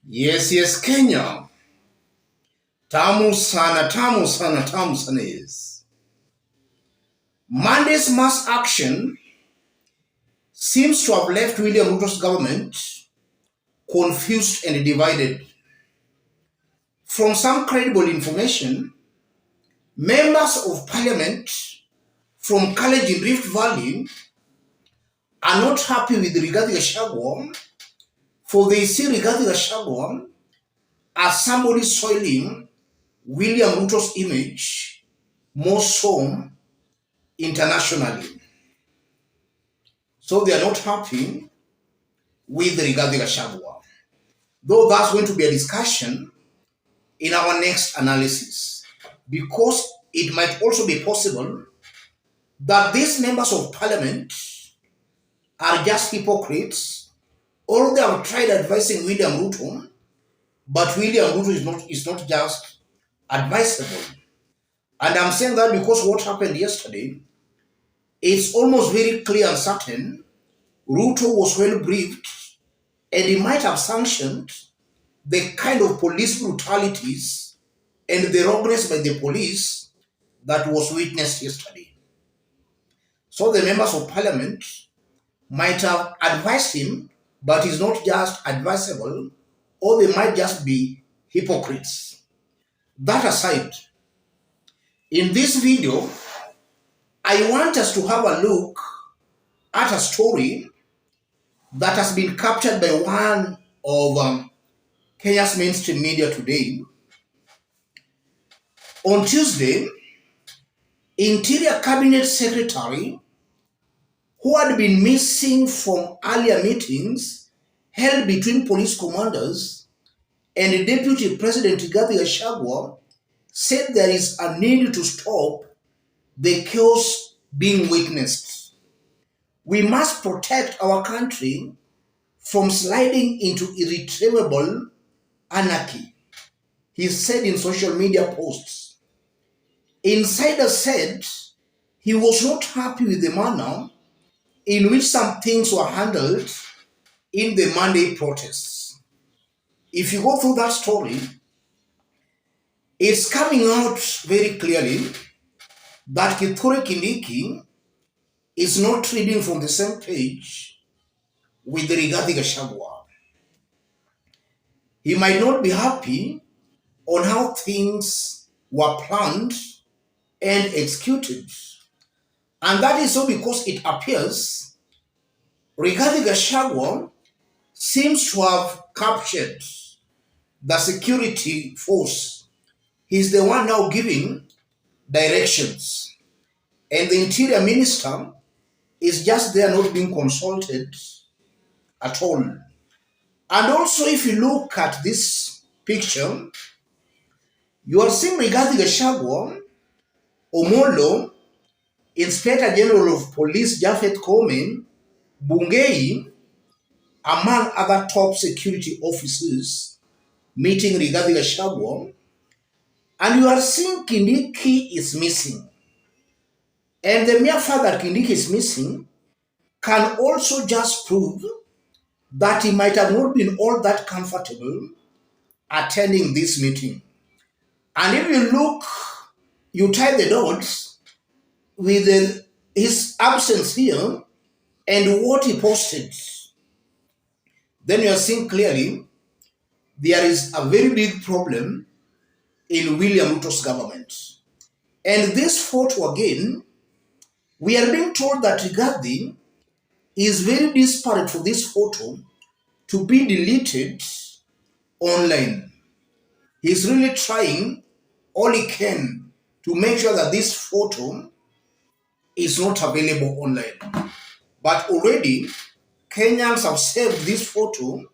Yes, Kenya. Tamu sana, tamu sana, tamu sana, yes. Monday's mass action seems to have left William Ruto's government confused and divided. From some credible information, members of parliament from college in Rift Valley are not happy with Rigathi Gachagua, for they see Rigathi Gachagua as somebody soiling William Ruto's image more so internationally. So they are not happy with Rigathi Gachagua. Though that's going to be a discussion in our next analysis, because it might also be possible that these members of parliament are just hypocrites, or they have tried advising William Ruto, but William Ruto is not just advisable. And I'm saying that because what happened yesterday, it's almost very clear and certain Ruto was well briefed, and he might have sanctioned the kind of police brutalities and the wrongness by the police that was witnessed yesterday. So the members of parliament might have advised him, but he's not just advisable, or they might just be hypocrites. That aside, in this video, I want us to have a look at a story that has been captured by one of Kenya's mainstream media today. On Tuesday, Interior Cabinet Secretary, who had been missing from earlier meetings held between police commanders and Deputy President Rigathi Gachagua, said there is a need to stop the chaos being witnessed. We must protect our country from sliding into irretrievable anarchy, he said in social media posts. Insider said he was not happy with the manner in which some things were handled in the Monday protests. If you go through that story, it's coming out very clearly that Kindiki is not reading from the same page with the Rigathi Gachagua. He might not be happy on how things were planned and executed. And that is so because it appears Rigathi Gachagua seems to have captured the security force. He's the one now giving directions. And the interior minister is just there not being consulted at all. And also, if you look at this picture, you are seeing Rigathi Gachagua, Omolo, Inspector General of Police Japhet Koome, Bungei, among other top security officers, meeting Rigathi Gachagua, and you are seeing Kindiki is missing. And the mere fact that Kindiki is missing can also just prove that he might have not been all that comfortable attending this meeting. And if you look, you tie the dots with his absence here and what he posted, then you are seeing clearly there is a very big problem in William Ruto's government. And this photo again, we are being told that Rigathi is very desperate for this photo to be deleted online. He's really trying all he can to make sure that this photo is not available online. But already, Kenyans have saved this photo,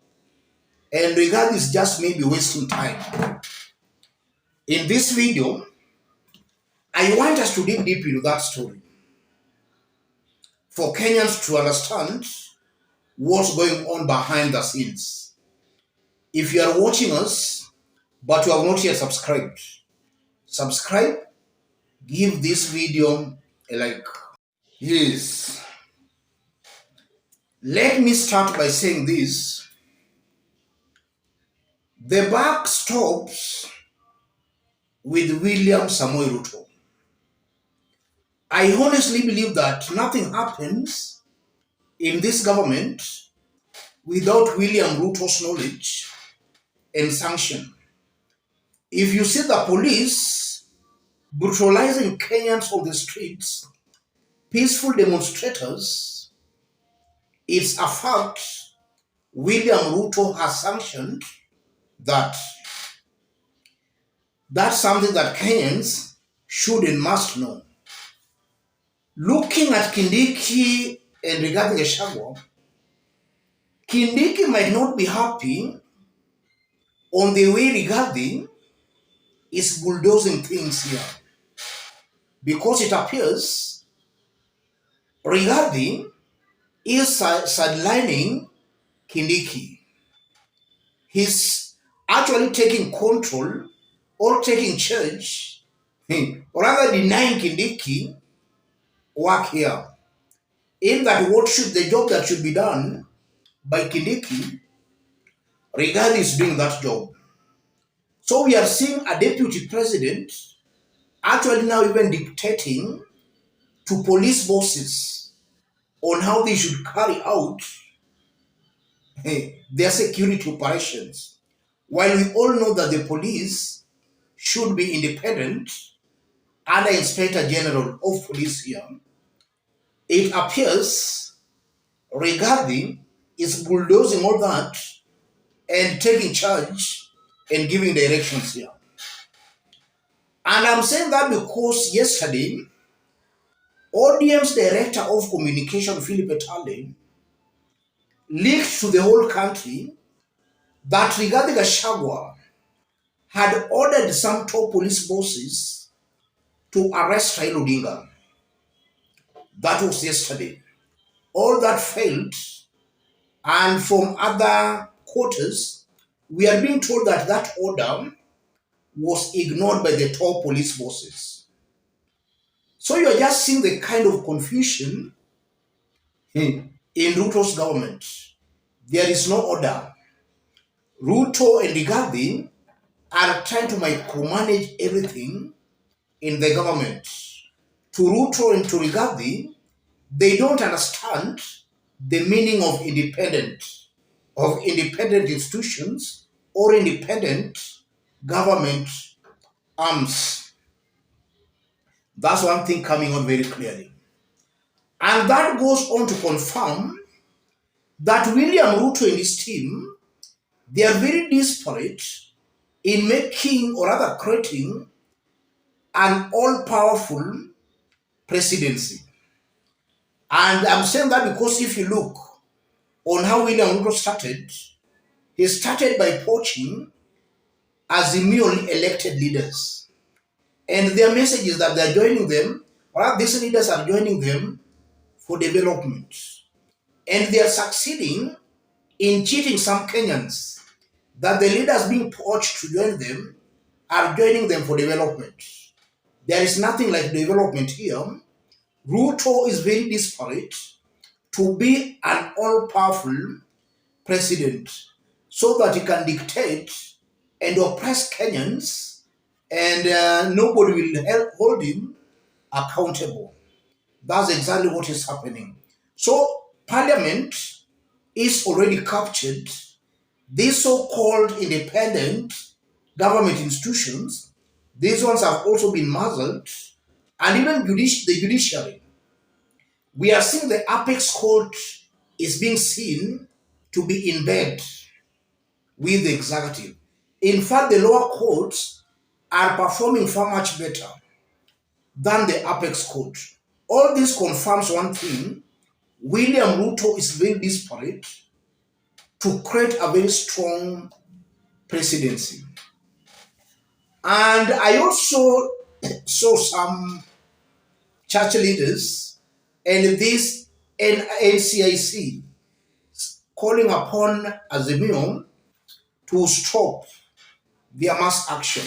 and Rigathi is just maybe wasting time. In this video, I want us to dig deep into that story for Kenyans to understand what's going on behind the scenes. If you are watching us, but you have not yet subscribed, subscribe, give this video a like. Yes. Let me start by saying this. The buck stops with William Samoei Ruto. I honestly believe that nothing happens in this government without William Ruto's knowledge and sanction. If you see the police brutalizing Kenyans on the streets, peaceful demonstrators, it's a fact William Ruto has sanctioned that. That's something that Kenyans should and must know. Looking at Kindiki and regarding Gachagua, Kindiki might not be happy on the way Rigathi is bulldozing things here because it appears Rigathi is sidelining Kindiki. He's actually taking control or taking charge, or rather denying Kindiki work here. In that, what should the job that should be done by Kindiki, Rigathi is doing that job. So we are seeing a deputy president actually now even dictating to police bosses on how they should carry out their security operations. While we all know that the police should be independent under Inspector General of Police here, it appears Rigathi is bulldozing all that and taking charge and giving directions here. And I'm saying that because yesterday, ODM's Director of Communication, Philip Etale, leaked to the whole country that Rigathi Gachagua had ordered some top police bosses to arrest Raila Odinga. That was yesterday. All that failed, and from other quarters, we are being told that that order was ignored by the top police bosses. So you're just seeing the kind of confusion in Ruto's government. There is no order. Ruto and Rigathi are trying to micromanage everything in the government. To Ruto and to Rigathi, they don't understand the meaning of independent institutions or independent government arms. That's one thing coming out very clearly. And that goes on to confirm that William Ruto and his team, they are very desperate in making or rather creating an all-powerful presidency. And I'm saying that because if you look on how William Ruto started, he started by poaching Azimio elected leaders. And their message is that they're joining them, or these leaders are joining them for development. And they are succeeding in cheating some Kenyans that the leaders being poached to join them are joining them for development. There is nothing like development here. Ruto is very desperate to be an all-powerful president so that he can dictate and oppress Kenyans and nobody will hold him accountable. That's exactly what is happening. So Parliament is already captured. These so-called independent government institutions, these ones have also been muzzled, and even the judiciary. We are seeing the apex court is being seen to be in bed with the executive. In fact, the lower courts are performing far much better than the apex court. All this confirms one thing: William Ruto is very desperate to create a very strong presidency. And I also saw some church leaders and this NCIC calling upon Azimio to stop their mass action.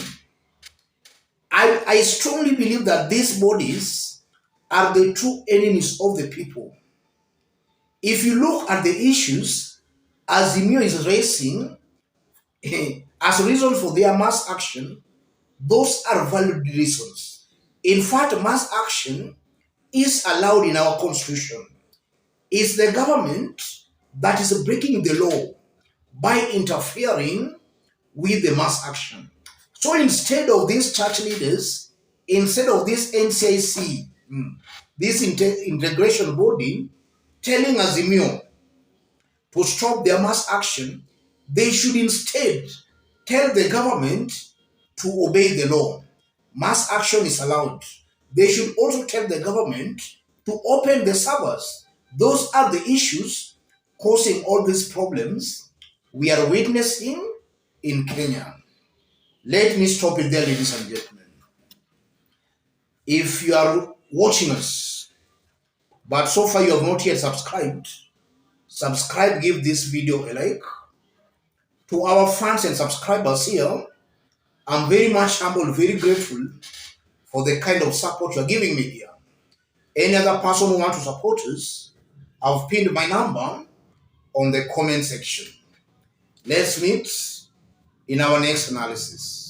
I strongly believe that these bodies are the true enemies of the people. If you look at the issues Azimio is raising, as a reason for their mass action, those are valid reasons. In fact, mass action is allowed in our constitution. It's the government that is breaking the law by interfering with the mass action. So instead of these church leaders, instead of this NCIC, this integration body, telling Azimio to stop their mass action, they should instead tell the government to obey the law. Mass action is allowed. They should also tell the government to open the servers. Those are the issues causing all these problems we are witnessing in Kenya. Let me stop it there, ladies and gentlemen. If you are watching us, but so far you have not yet subscribed, subscribe, give this video a like. To our fans and subscribers here, I'm very much humble, very grateful for the kind of support you're giving me here. Any other person who wants to support us, I've pinned my number on the comment section. Let's meet in our next analysis.